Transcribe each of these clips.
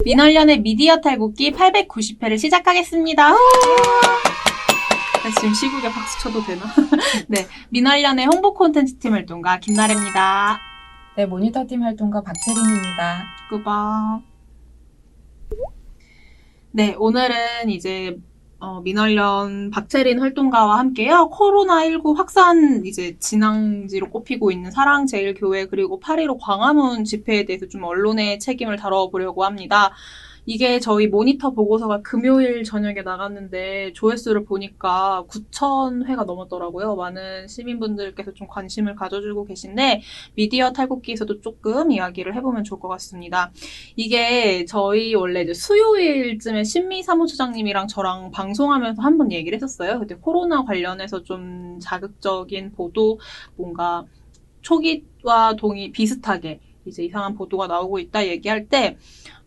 민얼련의 미디어 탈곡기 890회를 시작하겠습니다. 지금 시국에 박수 쳐도 되나? 네, 민얼련의 홍보 콘텐츠 팀 활동가 김나래입니다. 네, 모니터팀 활동가 박채린입니다. 꾸벅. 네, 오늘은 이제 민얼련 박채린 활동가와 함께요. 코로나19 확산 이제 진앙지로 꼽히고 있는 사랑제일교회 그리고 8.15 광화문 집회에 대해서 좀 언론의 책임을 다뤄보려고 합니다. 이게 저희 모니터 보고서가 금요일 저녁에 나갔는데 조회수를 보니까 9,000회가 넘었더라고요. 많은 시민분들께서 좀 관심을 가져주고 계신데 미디어 탈곡기에서도 조금 이야기를 해보면 좋을 것 같습니다. 이게 저희 원래 이제 수요일쯤에 신미 사무처장님이랑 저랑 방송하면서 한번 얘기를 했었어요. 그때 코로나 관련해서 좀 자극적인 보도, 뭔가 초기와 비슷하게 이제 이상한 보도가 나오고 있다 얘기할 때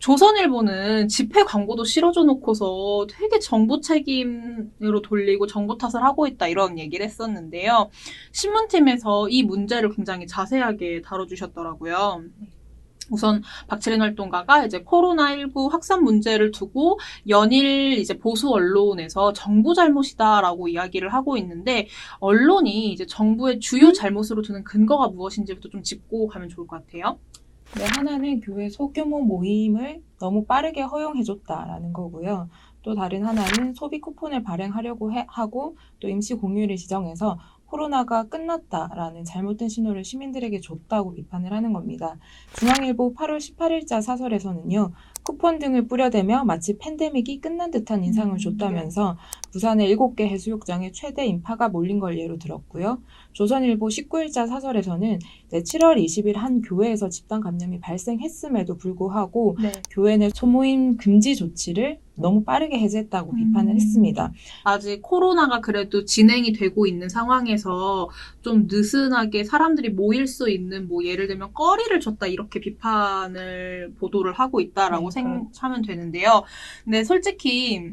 조선일보는 집회 광고도 실어줘 놓고서 되게 정부 책임으로 돌리고 정부 탓을 하고 있다 이런 얘기를 했었는데요. 신문팀에서 이 문제를 굉장히 자세하게 다뤄주셨더라고요. 우선 박채린 활동가가 이제 코로나19 확산 문제를 두고 연일 이제 보수 언론에서 정부 잘못이다라고 이야기를 하고 있는데 언론이 이제 정부의 주요 잘못으로 두는 근거가 무엇인지부터 좀 짚고 가면 좋을 것 같아요. 네, 하나는 교회 소규모 모임을 너무 빠르게 허용해줬다라는 거고요. 또 다른 하나는 소비 쿠폰을 발행하려고 하고 또 임시 공휴일을 지정해서 코로나가 끝났다라는 잘못된 신호를 시민들에게 줬다고 비판을 하는 겁니다. 중앙일보 8월 18일자 사설에서는요. 쿠폰 등을 뿌려대며 마치 팬데믹이 끝난 듯한 인상을 줬다면서 부산의 7개 해수욕장에 최대 인파가 몰린 걸 예로 들었고요. 조선일보 19일자 사설에서는 7월 20일 한 교회에서 집단 감염이 발생했음에도 불구하고 교회 내 소모임 금지 조치를 너무 빠르게 해제했다고 비판을 했습니다. 아직 코로나가 그래도 진행이 되고 있는 상황에서 좀 느슨하게 사람들이 모일 수 있는 뭐 예를 들면 거리를 줬다 이렇게 비판을 보도를 하고 있다라고 생각하면 되는데요. 근데 솔직히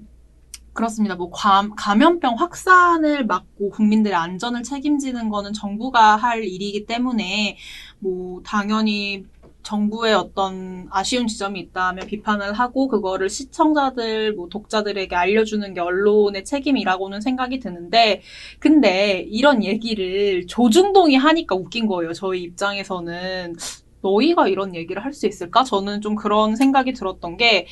그렇습니다. 뭐 감염병 확산을 막고 국민들의 안전을 책임지는 거는 정부가 할 일이기 때문에 뭐 당연히 정부의 어떤 아쉬운 지점이 있다면 비판을 하고 그거를 시청자들, 뭐 독자들에게 알려주는 게 언론의 책임이라고는 생각이 드는데 근데 이런 얘기를 조중동이 하니까 웃긴 거예요. 저희 입장에서는. 너희가 이런 얘기를 할 수 있을까? 저는 좀 그런 생각이 들었던 게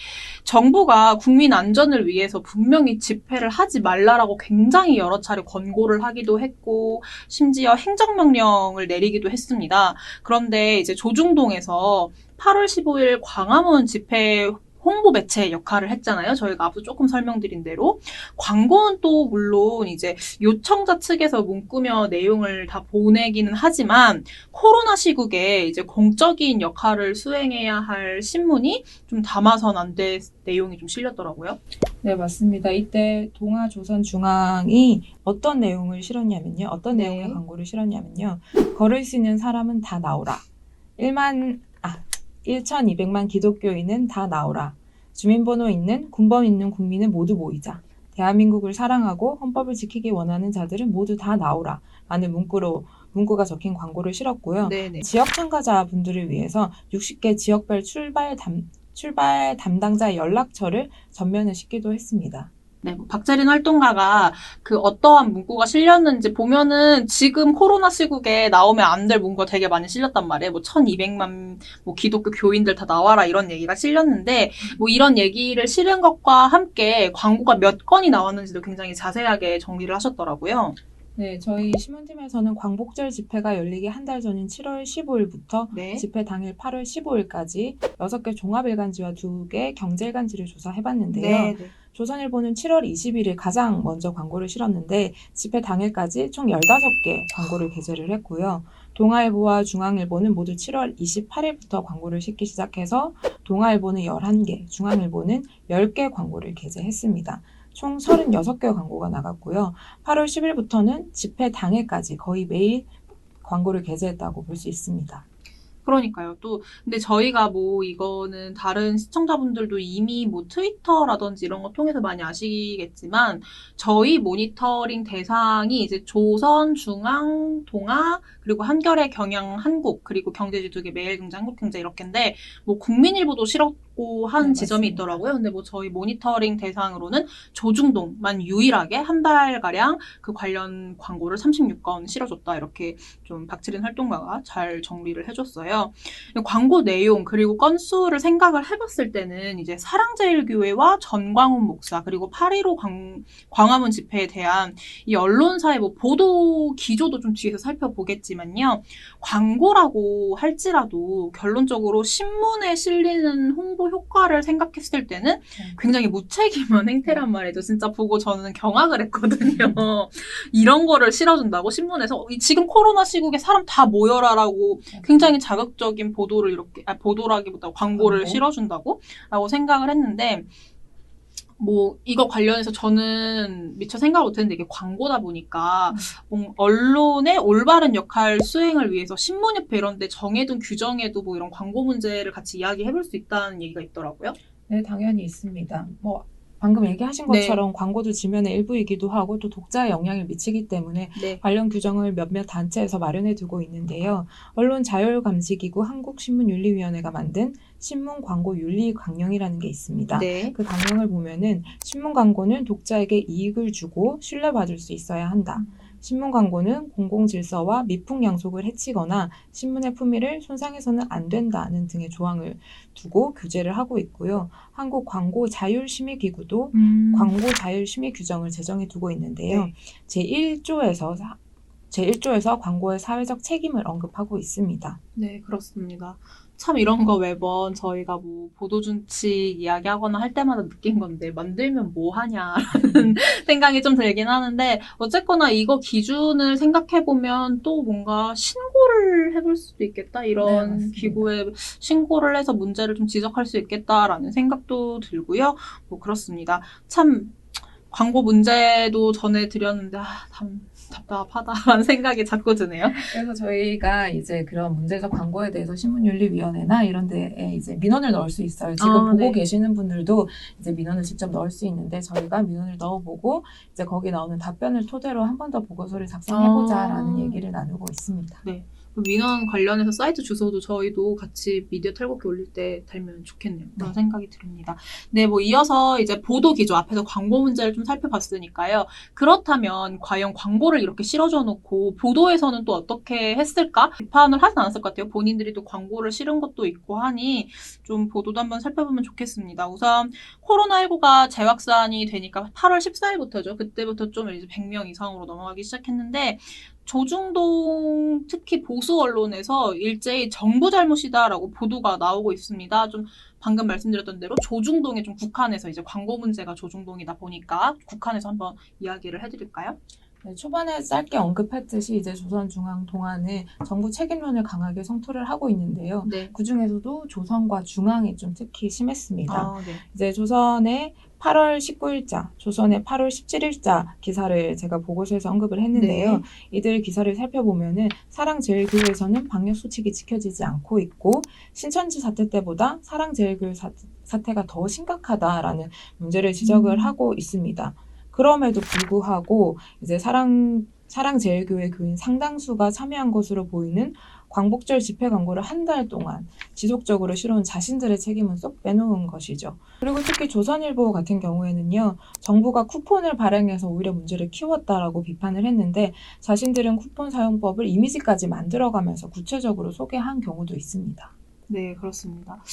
정부가 국민 안전을 위해서 분명히 집회를 하지 말라라고 굉장히 여러 차례 권고를 하기도 했고 심지어 행정명령을 내리기도 했습니다. 그런데 이제 조중동에서 8월 15일 광화문 집회 홍보 매체 역할을 했잖아요. 저희가 앞서 조금 설명드린 대로. 광고는 또 물론 이제 요청자 측에서 문구며 내용을 다 보내기는 하지만 코로나 시국에 이제 공적인 역할을 수행해야 할 신문이 좀 담아선 안 될 내용이 좀 실렸더라고요. 네, 맞습니다. 이때 동아조선중앙이 어떤 내용을 실었냐면요. 어떤 내용의 광고를 실었냐면요. 걸을 수 있는 사람은 다 나오라. 1,200만 기독교인은 다 나오라. 주민번호 있는, 군번 있는 국민은 모두 모이자. 대한민국을 사랑하고 헌법을 지키기 원하는 자들은 모두 다 나오라. 라는 문구가 적힌 광고를 실었고요. 지역 참가자분들을 위해서 60개 지역별 출발 담당자 연락처를 전면에 싣기도 했습니다. 네, 박채린 활동가가 그 어떠한 문구가 실렸는지 보면은 지금 코로나 시국에 나오면 안 될 문구가 되게 많이 실렸단 말이에요. 뭐 1,200만 뭐 기독교 교인들 다 나와라 이런 얘기가 실렸는데 뭐 이런 얘기를 실은 것과 함께 광고가 몇 건이 나왔는지도 굉장히 자세하게 정리를 하셨더라고요. 네, 저희 신문팀에서는 광복절 집회가 열리기 한 달 전인 7월 15일부터 집회 당일 8월 15일까지 6개 종합일간지와 2개 경제일간지를 조사해봤는데요. 조선일보는 7월 21일 가장 먼저 광고를 실었는데 집회 당일까지 총 15개 광고를 게재를 했고요. 동아일보와 중앙일보는 모두 7월 28일부터 광고를 싣기 시작해서 동아일보는 11개, 중앙일보는 10개 광고를 게재했습니다. 총 36개 광고가 나갔고요. 8월 10일부터는 집회 당일까지 거의 매일 광고를 게재했다고 볼 수 있습니다. 그러니까요. 또, 근데 저희가 뭐, 이거는 다른 시청자분들도 이미 뭐 트위터라든지 이런 거 통해서 많이 아시겠지만, 저희 모니터링 대상이 이제 조선, 중앙, 동아, 그리고 한겨레, 경향, 한국, 그리고 경제지 2개, 매일경제, 한국경제 이렇게인데, 뭐, 국민일보도 실었고 한 네, 지점이 맞습니다. 있더라고요. 근데 뭐, 저희 모니터링 대상으로는 조중동만 유일하게 한 달가량 그 관련 광고를 36건 실어줬다. 이렇게 좀 박지린 활동가가 잘 정리를 해줬어요. 광고 내용 그리고 건수를 생각을 해봤을 때는 이제 사랑제일교회와 전광훈 목사 그리고 8.15 광화문 집회에 대한 이 언론사의 뭐 보도 기조도 좀 뒤에서 살펴보겠지만요. 광고라고 할지라도 결론적으로 신문에 실리는 홍보 효과를 생각했을 때는 굉장히 무책임한 행태란 말이죠. 진짜 보고 저는 경악을 했거든요. 이런 거를 실어준다고 신문에서 지금 코로나 시국에 사람 다 모여라라고 굉장히 자극적인 보도를 이렇게 보도라기보다 광고를 실어준다고 라고 생각을 했는데 뭐 이거 관련해서 저는 미처 생각 못했는데 이게 광고다 보니까 언론의 올바른 역할 수행을 위해서 신문협회 이런 데 정해둔 규정에도 뭐 이런 광고 문제를 같이 이야기해볼 수 있다는 얘기가 있더라고요. 네, 당연히 있습니다. 뭐 방금 얘기하신 네. 것처럼 광고도 지면의 일부이기도 하고 또 독자에 영향을 미치기 때문에 네. 관련 규정을 몇몇 단체에서 마련해 두고 있는데요. 언론자율감시기구 한국신문윤리위원회가 만든 신문광고윤리 강령이라는 게 있습니다. 네. 그 강령을 보면은 신문 광고는 독자에게 이익을 주고 신뢰받을 수 있어야 한다. 신문 광고는 공공질서와 미풍양속을 해치거나 신문의 품위를 손상해서는 안 된다는 등의 조항을 두고 규제를 하고 있고요. 한국 광고 자율심의기구도 광고 자율심의 규정을 제정해 두고 있는데요. 네. 제1조에서 광고의 사회적 책임을 언급하고 있습니다. 네, 그렇습니다. 참 이런 거 매번 저희가 뭐 보도준칙 이야기하거나 할 때마다 느낀 건데 만들면 뭐 하냐라는 생각이 좀 들긴 하는데 어쨌거나 이거 기준을 생각해보면 또 뭔가 신고를 해볼 수도 있겠다. 네, 이런 맞습니다. 기구에 신고를 해서 문제를 좀 지적할 수 있겠다라는 생각도 들고요. 뭐 그렇습니다. 참 광고 문제도 전해드렸는데 답답하다라는 생각이 자꾸 드네요. 그래서 저희가 이제 그런 문제적 광고에 대해서 신문윤리위원회나 이런 데에 이제 민원을 넣을 수 있어요. 지금 보고 네. 계시는 분들도 이제 민원을 직접 넣을 수 있는데 저희가 민원을 넣어보고 이제 거기 나오는 답변을 토대로 한 번 더 보고서를 작성해보자라는 얘기를 나누고 있습니다. 네. 민원 관련해서 사이트 주소도 저희도 같이 미디어 탈곡기 올릴 때 달면 좋겠네요. 그런 생각이 듭니다. 네, 뭐 이어서 이제 보도 기조 앞에서 광고 문제를 좀 살펴봤으니까요. 그렇다면 과연 광고를 이렇게 실어줘 놓고 보도에서는 또 어떻게 했을까? 비판을 하진 않았을 것 같아요. 본인들이 또 광고를 실은 것도 있고 하니 좀 보도도 한번 살펴보면 좋겠습니다. 우선 코로나19가 재확산이 되니까 8월 14일부터죠. 그때부터 좀 이제 100명 이상으로 넘어가기 시작했는데 조중동 특히 보수 언론에서 일제히 정부 잘못이다라고 보도가 나오고 있습니다. 좀 방금 말씀드렸던 대로 조중동에 좀 국한해서 이제 광고 문제가 조중동이다 보니까 국한해서 한번 이야기를 해드릴까요? 네, 초반에 짧게 언급했듯이 이제 조선중앙동아는 정부 책임론을 강하게 성토를 하고 있는데요. 네. 그 중에서도 조선과 중앙이 좀 특히 심했습니다. 네. 이제 조선의 8월 19일자, 조선의 8월 17일자 기사를 제가 보고서에서 언급을 했는데요. 네. 이들 기사를 살펴보면은 사랑제일교회에서는 방역 수칙이 지켜지지 않고 있고 신천지 사태 때보다 사랑제일교회 사태가 더 심각하다라는 문제를 지적을 하고 있습니다. 그럼에도 불구하고 이제 사랑제일교회 교인 상당수가 참여한 것으로 보이는 광복절 집회 광고를 한 달 동안 지속적으로 실어온 자신들의 책임은 쏙 빼놓은 것이죠. 그리고 특히 조선일보 같은 경우에는요. 정부가 쿠폰을 발행해서 오히려 문제를 키웠다라고 비판을 했는데 자신들은 쿠폰 사용법을 이미지까지 만들어가면서 구체적으로 소개한 경우도 있습니다. 네, 그렇습니다.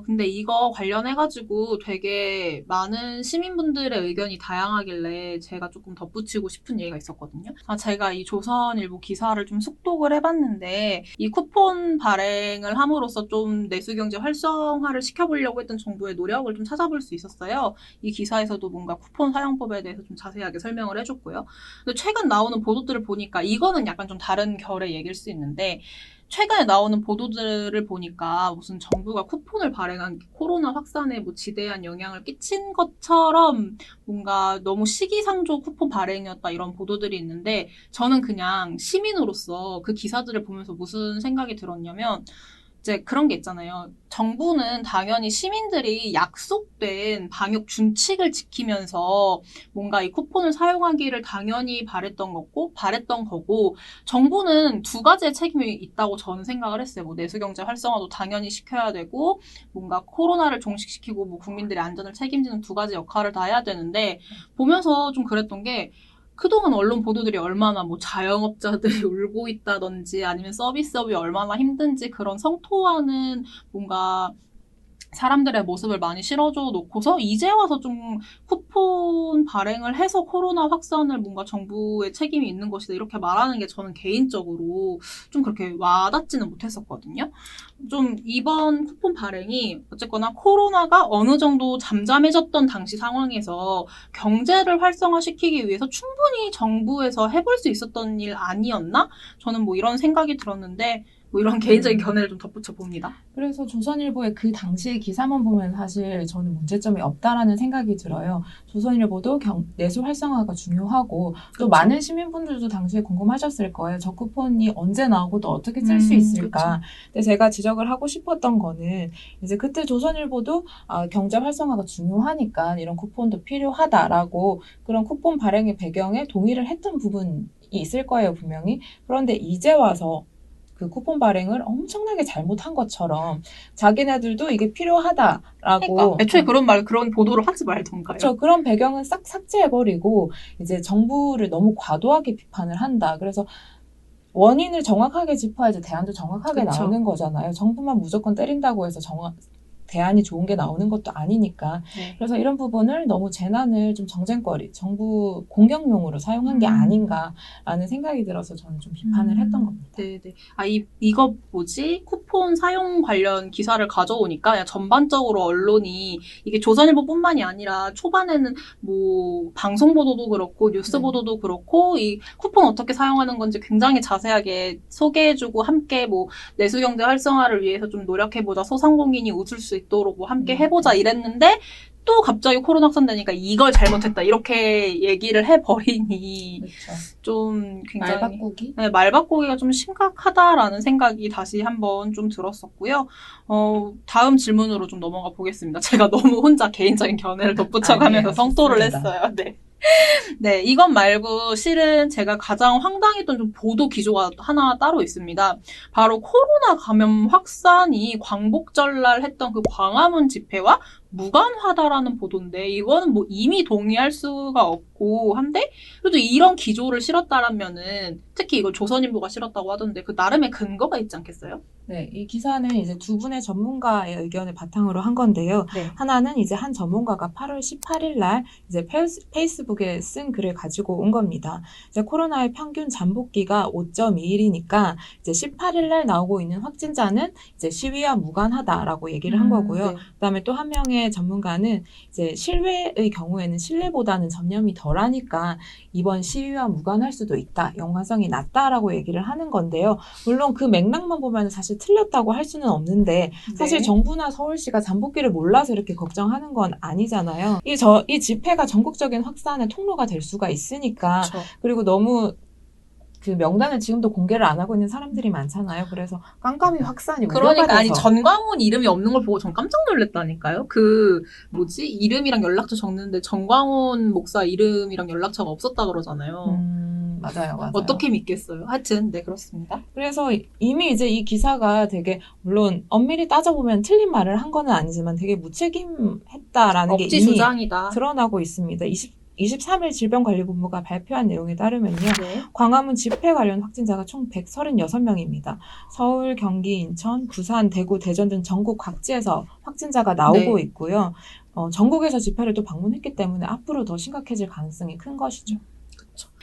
근데 이거 관련해가지고 되게 많은 시민분들의 의견이 다양하길래 제가 조금 덧붙이고 싶은 얘기가 있었거든요. 제가 이 조선일보 기사를 좀 숙독을 해봤는데 이 쿠폰 발행을 함으로써 좀 내수경제 활성화를 시켜보려고 했던 정부의 노력을 좀 찾아볼 수 있었어요. 이 기사에서도 뭔가 쿠폰 사용법에 대해서 좀 자세하게 설명을 해줬고요. 근데 최근 나오는 보도들을 보니까 이거는 약간 좀 다른 결의 얘기일 수 있는데 최근에 나오는 보도들을 보니까 무슨 정부가 쿠폰을 발행한 게 코로나 확산에 뭐 지대한 영향을 끼친 것처럼 뭔가 너무 시기상조 쿠폰 발행이었다 이런 보도들이 있는데 저는 그냥 시민으로서 그 기사들을 보면서 무슨 생각이 들었냐면 이제 그런 게 있잖아요. 정부는 당연히 시민들이 약속된 방역 준칙을 지키면서 뭔가 이 쿠폰을 사용하기를 당연히 바랬던 거고, 정부는 두 가지의 책임이 있다고 저는 생각을 했어요. 뭐 내수경제 활성화도 당연히 시켜야 되고, 뭔가 코로나를 종식시키고 뭐 국민들의 안전을 책임지는 두 가지 역할을 다 해야 되는데, 보면서 좀 그랬던 게, 그동안 언론 보도들이 얼마나 뭐 자영업자들이 울고 있다든지 아니면 서비스업이 얼마나 힘든지 그런 성토하는 뭔가 사람들의 모습을 많이 실어줘 놓고서 이제 와서 좀 쿠폰 발행을 해서 코로나 확산을 뭔가 정부의 책임이 있는 것이다 이렇게 말하는 게 저는 개인적으로 좀 그렇게 와닿지는 못했었거든요. 좀 이번 쿠폰 발행이 어쨌거나 코로나가 어느 정도 잠잠해졌던 당시 상황에서 경제를 활성화시키기 위해서 충분히 정부에서 해볼 수 있었던 일 아니었나? 저는 뭐 이런 생각이 들었는데 뭐 이런 개인적인 견해를 좀 덧붙여 봅니다. 그래서 조선일보의 그 당시의 기사만 보면 사실 저는 문제점이 없다라는 생각이 들어요. 조선일보도 내수 활성화가 중요하고 또 그쵸. 많은 시민분들도 당시에 궁금하셨을 거예요. 저 쿠폰이 언제 나오고 또 어떻게 쓸 수 있을까. 근데 제가 지적을 하고 싶었던 거는 이제 그때 조선일보도 경제 활성화가 중요하니까 이런 쿠폰도 필요하다라고 그런 쿠폰 발행의 배경에 동의를 했던 부분이 있을 거예요, 분명히. 그런데 이제 와서 그 쿠폰 발행을 엄청나게 잘못한 것처럼 자기네들도 이게 필요하다라고 그러니까 애초에 그런 보도를 하지 말던가요. 그렇죠. 그런 배경은 싹 삭제해버리고 이제 정부를 너무 과도하게 비판을 한다. 그래서 원인을 정확하게 짚어야지 대안도 정확하게 그쵸. 나오는 거잖아요. 정부만 무조건 때린다고 해서 대안이 좋은 게 나오는 것도 아니니까. 네. 그래서 이런 부분을 너무 재난을 좀 정쟁거리, 정부 공격용으로 사용한 게 아닌가라는 생각이 들어서 저는 좀 비판을 했던 겁니다. 네네. 이거 뭐지? 쿠폰 사용 관련 기사를 가져오니까 그냥 전반적으로 언론이 이게 조선일보뿐만이 아니라 초반에는 뭐 방송 보도도 그렇고 뉴스 네. 보도도 그렇고 이 쿠폰 어떻게 사용하는 건지 굉장히 자세하게 소개해주고 함께 뭐 내수경제 활성화를 위해서 좀 노력해보자 소상공인이 웃을 수 있도록 뭐 함께 해보자 이랬는데 또 갑자기 코로나 확산되니까 이걸 잘못했다 이렇게 얘기를 해버리니 그렇죠. 좀 굉장히 말 바꾸기? 네, 말 바꾸기가 좀 심각하다라는 생각이 다시 한번 좀 들었었고요. 다음 질문으로 좀 넘어가 보겠습니다. 제가 너무 혼자 개인적인 견해를 덧붙여가면서 아니에요. 성토를 좋습니다. 했어요. 네. 네, 이것 말고 실은 제가 가장 황당했던 좀 보도 기조가 하나 따로 있습니다. 바로 코로나 감염 확산이 광복절날 했던 그 광화문 집회와 무관하다라는 보도인데 이거는 뭐 이미 동의할 수가 없고 한데 그래도 이런 기조를 실었다라면은 특히 이걸 조선일보가 실었다고 하던데 그 나름의 근거가 있지 않겠어요? 네, 이 기사는 이제 두 분의 전문가의 의견을 바탕으로 한 건데요. 네. 하나는 이제 한 전문가가 8월 18일 날 이제 페이스북에 쓴 글을 가지고 온 겁니다. 이제 코로나의 평균 잠복기가 5.2일이니까 이제 18일 날 나오고 있는 확진자는 이제 시위와 무관하다라고 얘기를 한 거고요. 네. 그다음에 또 한 명의 전문가는 이제 실외의 경우에는 실내보다는 전염이 덜하니까 이번 시위와 무관할 수도 있다. 연관성이 낮다라고 얘기를 하는 건데요. 물론 그 맥락만 보면 사실 틀렸다고 할 수는 없는데 사실 네. 정부나 서울시가 잠복기를 몰라서 이렇게 걱정하는 건 아니잖아요. 이 집회가 전국적인 확산의 통로가 될 수가 있으니까 그렇죠. 그리고 너무 그 명단을 지금도 공개를 안 하고 있는 사람들이 많잖아요. 그래서 깜깜이 확산이 우려가 그러니까 아니 돼서 전광훈 이름이 없는 걸 보고 전 깜짝 놀랐다니까요. 그 뭐지 이름이랑 연락처 적는데 전광훈 목사 이름이랑 연락처가 없었다 그러잖아요. 맞아요. 어떻게 믿겠어요? 하여튼 네 그렇습니다. 그래서 이미 이제 이 기사가 되게 물론 엄밀히 따져보면 틀린 말을 한 거는 아니지만 되게 무책임했다라는 게 억지 이미 주장이다. 드러나고 있습니다. 23일 질병관리본부가 발표한 내용에 따르면요. 네. 광화문 집회 관련 확진자가 총 136명입니다. 서울, 경기, 인천, 부산, 대구, 대전 등 전국 각지에서 확진자가 나오고 네. 있고요. 전국에서 집회를 또 방문했기 때문에 앞으로 더 심각해질 가능성이 큰 것이죠.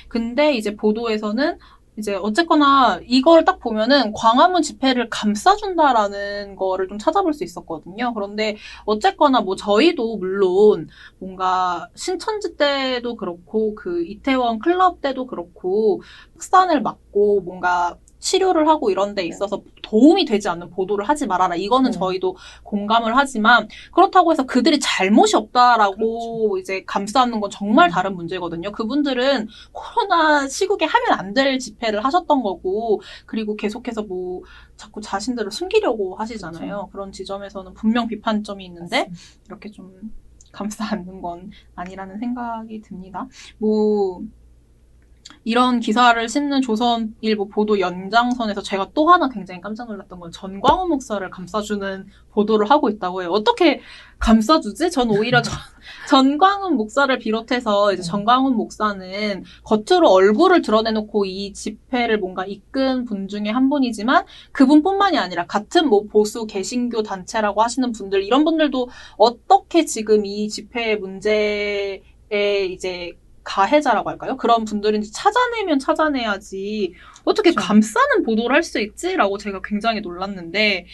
근데 이제 보도에서는 이제 어쨌거나 이걸 딱 보면은 광화문 집회를 감싸준다라는 거를 좀 찾아볼 수 있었거든요. 그런데 어쨌거나 뭐 저희도 물론 뭔가 신천지 때도 그렇고 그 이태원 클럽 때도 그렇고 확산을 막고 뭔가 치료를 하고 이런 데 있어서 도움이 되지 않는 보도를 하지 말아라. 이거는 네. 저희도 공감을 하지만 그렇다고 해서 그들이 잘못이 없다라고 이제 감싸는 건 정말 다른 문제거든요. 그분들은 코로나 시국에 하면 안 될 집회를 하셨던 거고 그리고 계속해서 뭐 자꾸 자신들을 숨기려고 하시잖아요. 그런 지점에서는 분명 비판점이 있는데 이렇게 좀 감싸 안는 건 아니라는 생각이 듭니다. 뭐 이런 기사를 싣는 조선일보 보도 연장선에서 제가 또 하나 굉장히 깜짝 놀랐던 건 전광훈 목사를 감싸주는 보도를 하고 있다고 해요. 어떻게 감싸주지? 전 오히려 전광훈 목사를 비롯해서 이제 전광훈 목사는 겉으로 얼굴을 드러내놓고 이 집회를 뭔가 이끈 분 중에 한 분이지만 그분뿐만이 아니라 같은 뭐 보수 개신교 단체라고 하시는 분들 이런 분들도 어떻게 지금 이 집회 문제에 이제 가해자라고 할까요? 그런 분들인지 찾아내면 찾아내야지 어떻게 그렇죠. 감싸는 보도를 할 수 있지라고 제가 굉장히 놀랐는데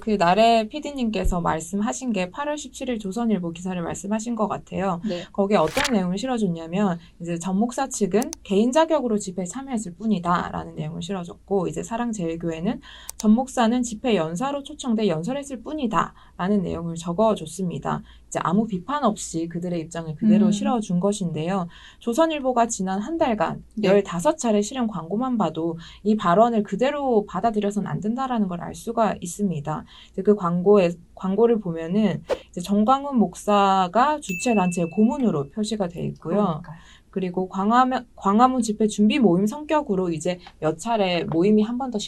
그 나래 PD님께서 말씀하신 게 8월 17일 조선일보 기사를 말씀하신 것 같아요. 네. 거기에 어떤 내용을 실어줬냐면 이제 전 목사 측은 개인 자격으로 집회에 참여했을 뿐이다라는 내용을 실어줬고 이제 사랑제일교회는 전 목사는 집회 연사로 초청돼 연설했을 뿐이다라는 내용을 적어줬습니다. 이제 아무 비판 없이 그들의 입장을 그대로 실어준 것인데요. 조선일보가 지난 한 달간 네. 15차례 실은 광고만 봐도 이 발언을 그대로 받아들여서는 안 된다라는 걸 알 수가 있습니다. 이제 그 광고를 보면은 이제 정광훈 목사가 주최 단체의 고문으로 표시가 돼 있고요. 그리고 광화문 집회 준비 모임 성격으로 이제 몇 차례 모임이 한 번 더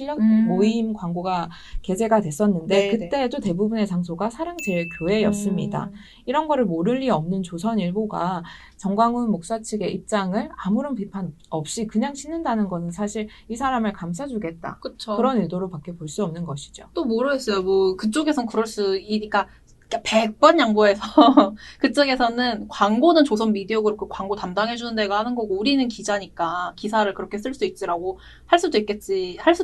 모임 광고가 게재가 됐었는데 그때도 대부분의 장소가 사랑제일교회였습니다. 이런 거를 모를 리 없는 조선일보가 정광훈 목사 측의 입장을 아무런 비판 없이 그냥 싣는다는 것은 사실 이 사람을 감싸주겠다. 그쵸. 그런 의도로밖에 볼 수 없는 것이죠. 또 모르겠어요. 뭐 그쪽에선 그럴 수 있으니까 100번 양보해서 그쪽에서는 광고는 조선 미디어 그룹 그 광고 담당해주는 데가 하는 거고 우리는 기자니까 기사를 그렇게 쓸 수 있지라고 할 수도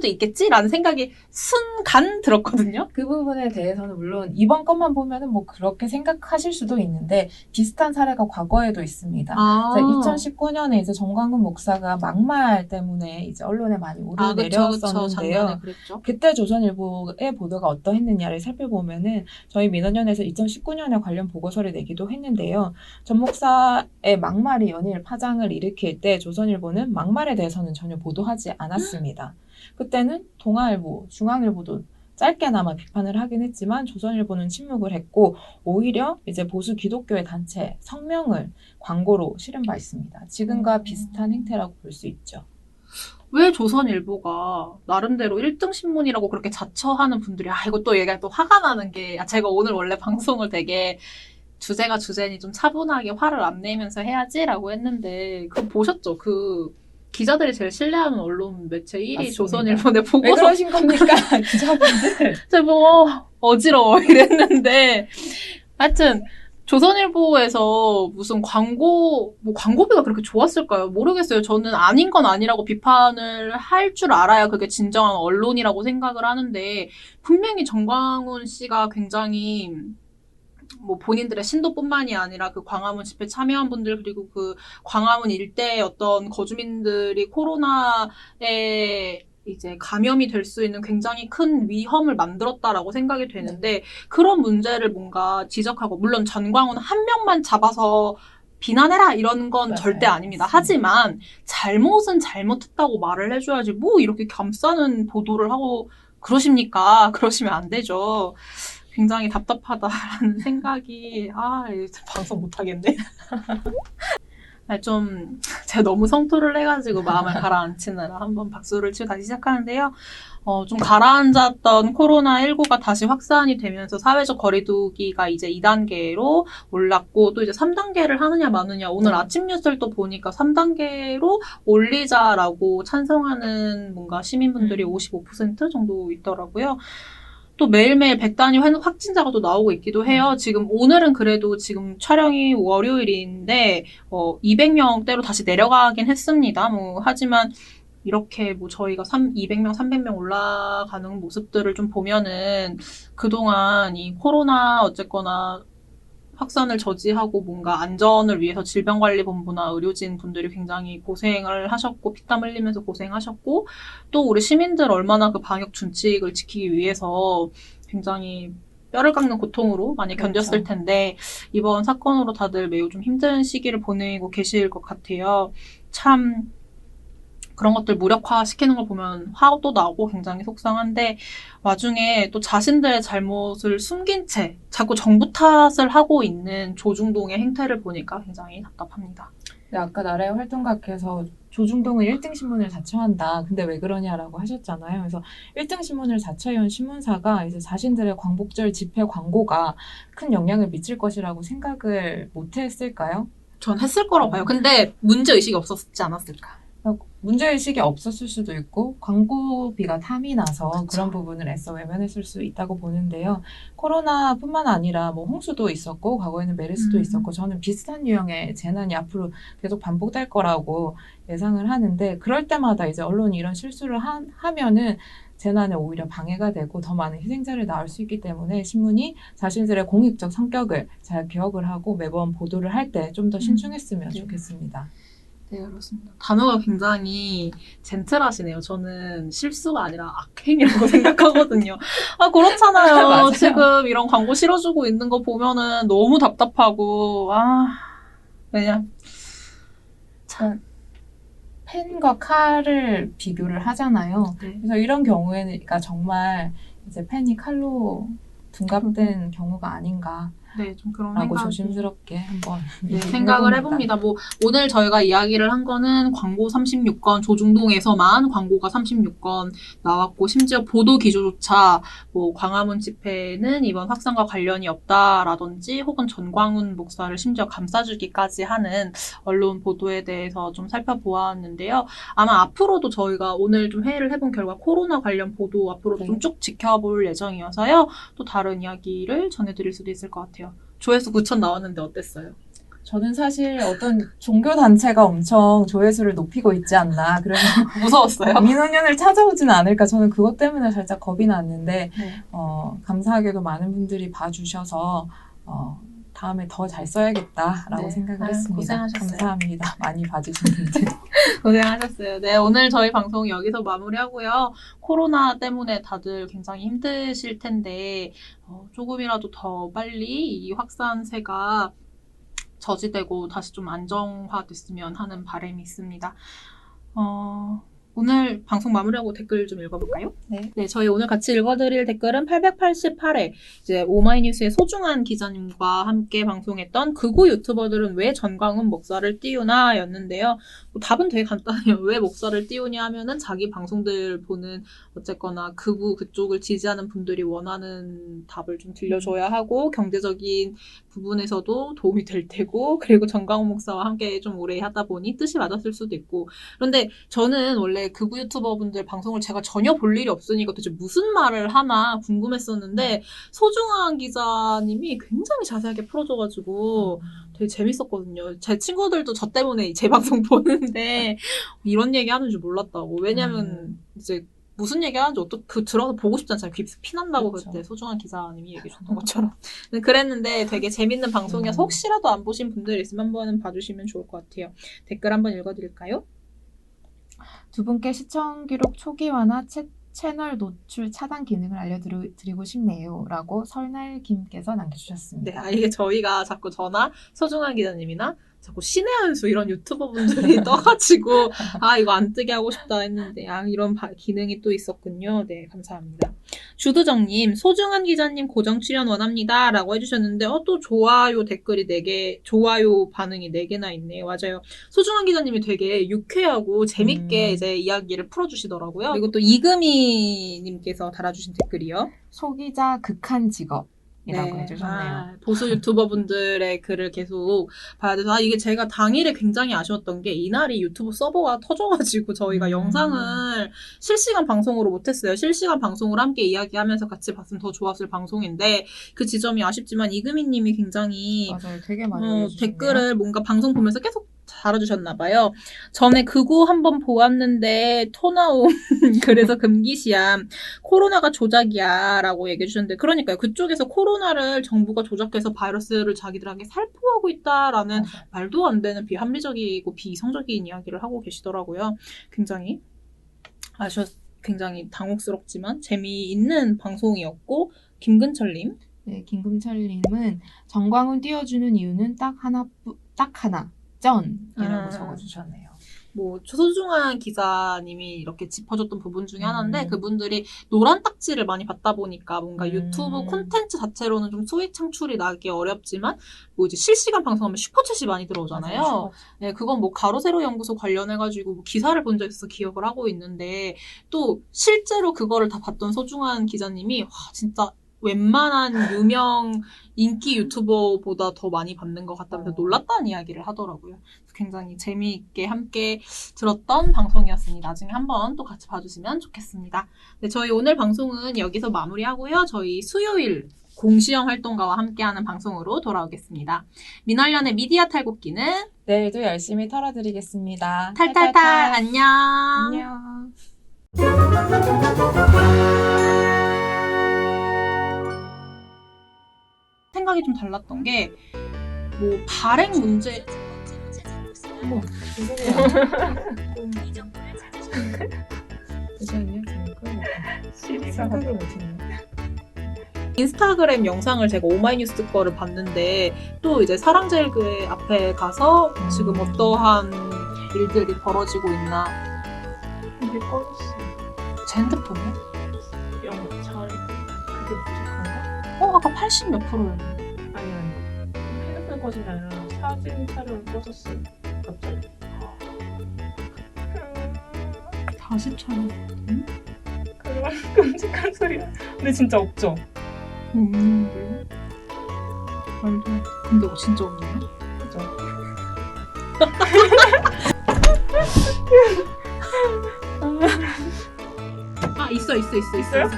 있겠지라는 생각이 순간 들었거든요. 그 부분에 대해서는 물론 이번 것만 보면은 뭐 그렇게 생각하실 수도 있는데 비슷한 사례가 과거에도 있습니다. 2019년에 이제 정광훈 목사가 막말 때문에 이제 언론에 많이 오르내렸었는데요. 그때 조선일보의 보도가 어떠했느냐를 살펴보면은 저희 민원연에서 2019년에 관련 보고서를 내기도 했는데요. 전 목사의 막말이 연일 파장을 일으킬 때 조선일보는 막말에 대해서는 전혀 보도하지 않았습니다. 그때는 동아일보, 중앙일보도 짧게나마 비판을 하긴 했지만 조선일보는 침묵을 했고 오히려 이제 보수 기독교의 단체 성명을 광고로 실은 바 있습니다. 지금과 비슷한 행태라고 볼 수 있죠. 왜 조선일보가 나름대로 1등 신문이라고 그렇게 자처하는 분들이 이거 또 얘가 또 화가 나는 게 제가 오늘 원래 방송을 되게 주제가 주제니 좀 차분하게 화를 안 내면서 해야지라고 했는데 그거 보셨죠? 그 기자들이 제일 신뢰하는 언론 매체 1위 맞습니다. 조선일보인데 보고서 왜 그러신 겁니까? 기자분들. 제가 뭐 어지러워 이랬는데 하여튼 조선일보에서 무슨 광고비가 그렇게 좋았을까요? 모르겠어요. 저는 아닌 건 아니라고 비판을 할 줄 알아야 그게 진정한 언론이라고 생각을 하는데, 분명히 정광훈 씨가 굉장히, 뭐 본인들의 신도뿐만이 아니라 그 광화문 집회 참여한 분들 그리고 그 광화문 일대의 어떤 거주민들이 코로나에 이제 감염이 될 수 있는 굉장히 큰 위험을 만들었다라고 생각이 되는데 그런 문제를 뭔가 지적하고 물론 전광훈 한 명만 잡아서 비난해라 이런 건 절대 아닙니다. 하지만 잘못은 잘못했다고 말을 해줘야지 뭐 이렇게 감싸는 보도를 하고 그러십니까? 그러시면 안 되죠. 굉장히 답답하다라는 생각이 방송 못하겠네. 좀 제가 너무 성토를 해가지고 마음을 가라앉히느라 한번 박수를 치고 다시 시작하는데요. 좀 가라앉았던 코로나19가 다시 확산이 되면서 사회적 거리두기가 이제 2단계로 올랐고 또 이제 3단계를 하느냐 마느냐 오늘 아침 뉴스를 또 보니까 3단계로 올리자라고 찬성하는 뭔가 시민분들이 55% 정도 있더라고요. 또 매일매일 100단위 확진자가 또 나오고 있기도 해요. 지금 오늘은 그래도 지금 촬영이 월요일인데 200명대로 다시 내려가긴 했습니다. 하지만 이렇게 저희가 200명, 300명 올라가는 모습들을 좀 보면은 그동안 이 코로나 어쨌거나 확산을 저지하고 뭔가 안전을 위해서 질병관리본부나 의료진 분들이 굉장히 고생을 하셨고 피땀 흘리면서 고생하셨고 또 우리 시민들 얼마나 그 방역 준칙을 지키기 위해서 굉장히 뼈를 깎는 고통으로 많이 견뎠을 텐데 이번 사건으로 다들 매우 좀 힘든 시기를 보내고 계실 것 같아요. 참 그런 것들 무력화시키는 걸 보면 화도 나고 굉장히 속상한데 와중에 또 자신들의 잘못을 숨긴 채 자꾸 정부 탓을 하고 있는 조중동의 행태를 보니까 굉장히 답답합니다. 네, 아까 나라의 활동가께서 조중동은 1등 신문을 자처한다. 근데 왜 그러냐라고 하셨잖아요. 그래서 1등 신문을 자처해온 신문사가 이제 자신들의 광복절 집회 광고가 큰 영향을 미칠 것이라고 생각을 못했을까요? 전 했을 거라고 봐요. 근데 문제의식이 없었지 않았을까? 문제의식이 없었을 수도 있고 광고비가 탐이 나서 그쵸. 그런 부분을 애써 외면했을 수 있다고 보는데요. 코로나뿐만 아니라 뭐 홍수도 있었고 과거에는 메르스도 있었고 저는 비슷한 유형의 재난이 앞으로 계속 반복될 거라고 예상을 하는데 그럴 때마다 이제 언론이 이런 실수를 하면은 재난에 오히려 방해가 되고 더 많은 희생자를 낳을 수 있기 때문에 신문이 자신들의 공익적 성격을 잘 기억을 하고 매번 보도를 할 때 좀 더 신중했으면 좋겠습니다. 네, 그렇습니다. 단어가 굉장히 젠틀하시네요. 저는 실수가 아니라 악행이라고 생각하거든요. 아, 그렇잖아요. 맞아요. 지금 이런 광고 실어주고 있는 거 보면은 너무 답답하고, 그냥, 펜과 칼을 비교를 하잖아요. 네. 그래서 이런 경우에는 그러니까 정말 이제 펜이 칼로 둔갑된 경우가 아닌가. 네, 좀 그런 라고 생각이 조심스럽게 한번 생각을 해봅니다. 뭐 오늘 저희가 이야기를 한 거는 광고 36건 조중동에서만 광고가 36건 나왔고 심지어 보도 기조조차 뭐 광화문 집회는 이번 확산과 관련이 없다라든지 혹은 전광훈 목사를 심지어 감싸주기까지 하는 언론 보도에 대해서 좀 살펴보았는데요. 아마 앞으로도 저희가 오늘 좀 회의를 해본 결과 코로나 관련 보도 앞으로도 좀 쭉 지켜볼 예정이어서요. 또 다른 이야기를 전해드릴 수도 있을 것 같아요. 조회수 9천 나왔는데 어땠어요? 저는 사실 어떤 종교단체가 엄청 조회수를 높이고 있지 않나. 그래서 무서웠어요? 민원연을 찾아오지는 않을까. 저는 그것 때문에 살짝 겁이 났는데 네. 감사하게도 많은 분들이 봐주셔서 다음에 더 잘 써야겠다라고 네. 생각을 했습니다. 고생하셨어요. 감사합니다. 많이 봐주신 분들. 고생하셨어요. 네, 오늘 저희 방송 여기서 마무리하고요. 코로나 때문에 다들 굉장히 힘드실 텐데 조금이라도 더 빨리 이 확산세가 저지되고 다시 좀 안정화됐으면 하는 바람이 있습니다. 오늘 방송 마무리하고 댓글 좀 읽어볼까요? 네. 저희 오늘 같이 읽어드릴 댓글은 888회 이제 오마이뉴스의 소중한 기자님과 함께 방송했던 극우 유튜버들은 왜 전광훈 목사를 띄우나 였는데요. 답은 되게 간단해요. 왜 목사를 띄우냐 하면은 자기 방송들 보는 어쨌거나 극우 그쪽을 지지하는 분들이 원하는 답을 좀 들려줘야 하고 경제적인 부분에서도 도움이 될 테고 그리고 전광훈 목사와 함께 좀 오래 하다 보니 뜻이 맞았을 수도 있고 그런데 저는 원래 극우 유튜버분들 방송을 제가 전혀 볼 일이 없으니까 도대체 무슨 말을 하나 궁금했었는데 소중한 기자님이 굉장히 자세하게 풀어줘가지고 되게 재밌었거든요. 제 친구들도 저 때문에 제 방송 보는데 이런 얘기 하는 줄 몰랐다고. 왜냐면 이제 무슨 얘기 하는지 들어서 보고 싶지 않잖아요. 귀 피난다고 그렇죠. 그때 소중한 기자님이 얘기해 줬던 것처럼. 그랬는데 되게 재밌는 방송이어서 혹시라도 안 보신 분들 있으면 한번 봐주시면 좋을 것 같아요. 댓글 한번 읽어드릴까요? 두 분께 시청 기록 초기화나 채널 노출 차단 기능을 알려드리고 싶네요. 라고 설날김께서 남겨주셨습니다. 이게 저희가 자꾸 저나 소중한 기자님이나 자꾸 신의 한수 이런 유튜버 분들이 떠가지고 이거 안 뜨게 하고 싶다 했는데 이런 기능이 또 있었군요. 네, 감사합니다. 주두정님, 소중한 기자님 고정 출연 원합니다. 라고 해주셨는데 또 좋아요 댓글이 4개, 좋아요 반응이 4개나 있네요. 맞아요. 소중한 기자님이 되게 유쾌하고 재밌게 이제 이야기를 풀어주시더라고요. 그리고 또 이금희님께서 달아주신 댓글이요. 소기자 극한 직업. 이라고 해주셨네요. 보수 유튜버분들의 글을 계속 봐야 돼서 이게 제가 당일에 굉장히 아쉬웠던 게 이날이 유튜브 서버가 터져가지고 저희가 영상을 실시간 방송으로 못했어요. 실시간 방송으로 함께 이야기하면서 같이 봤으면 더 좋았을 방송인데 그 지점이 아쉽지만 이금희님이 굉장히 맞아요. 되게 많이 댓글을 뭔가 방송 보면서 계속 달아주셨나봐요. 전에 그거 한번 보았는데 토 나옴 그래서 금기시암 코로나가 조작이야 라고 얘기해 주셨는데 그러니까요. 그쪽에서 코로나를 정부가 조작해서 바이러스를 자기들에게 살포하고 있다라는 맞아요. 말도 안 되는 비합리적이고 비이성적인 이야기를 하고 계시더라고요. 굉장히 굉장히 당혹스럽지만 재미있는 방송이었고 김근철님 네, 김금철님은 정광훈 띄워주는 이유는 딱 하나, 쩐이라고 적어주셨네요. 뭐 소중한 기자님이 이렇게 짚어줬던 부분 중에 하나인데 음. 그분들이 노란 딱지를 많이 받다 보니까 뭔가 음. 유튜브 콘텐츠 자체로는 좀 수익 창출이 나기 어렵지만 뭐 이제 실시간 방송하면 슈퍼챗이 많이 들어오잖아요. 맞아요. 네, 그건 뭐 가로세로 연구소 관련해가지고 뭐 기사를 본 적 있어서 기억을 하고 있는데 또 실제로 그거를 다 봤던 소중한 기자님이 와 진짜 웬만한 유명 인기 유튜버보다 더 많이 받는 것 같다면서 놀랐다는 이야기를 하더라고요. 굉장히 재미있게 함께 들었던 방송이었으니 나중에 한번 또 같이 봐주시면 좋겠습니다. 네, 저희 오늘 방송은 여기서 마무리하고요. 저희 수요일 공시형 활동가와 함께하는 방송으로 돌아오겠습니다. 민활련의 미디어 탈곡기는 내일도 열심히 털어드리겠습니다. 탈탈탈 안녕. 안녕. 생각이 좀 달랐던 게 뭐 발행 문제 어머, 죄송해요. 잠시만요. 생각을 못했네요. 인스타그램 영상을 제가 오마이뉴스 거를 봤는데 또 이제 사랑제일교회 앞에 가서 지금 어떠한 일들이 벌어지고 있나 이게 꺼졌어. 제 핸드폰이요? 잘 그게 부족한가? 아까 80 몇 프로였는데 아니. 핸드폰 꺼진 게 아니라 사진 촬영 꺼졌어. 갑자기. 다시 촬영 그런 끔찍한 소리야. 근데 진짜 없죠? 없는데 말도 근데 진짜 없네요? 그죠? 아 있어 있어요? 있어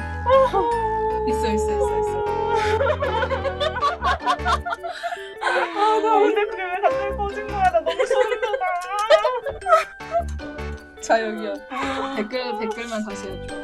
나 근데 그게 왜 갑자기 꺼진 거야? 나 너무 소름 돋아. 자 여기요 댓글만 다시 해줘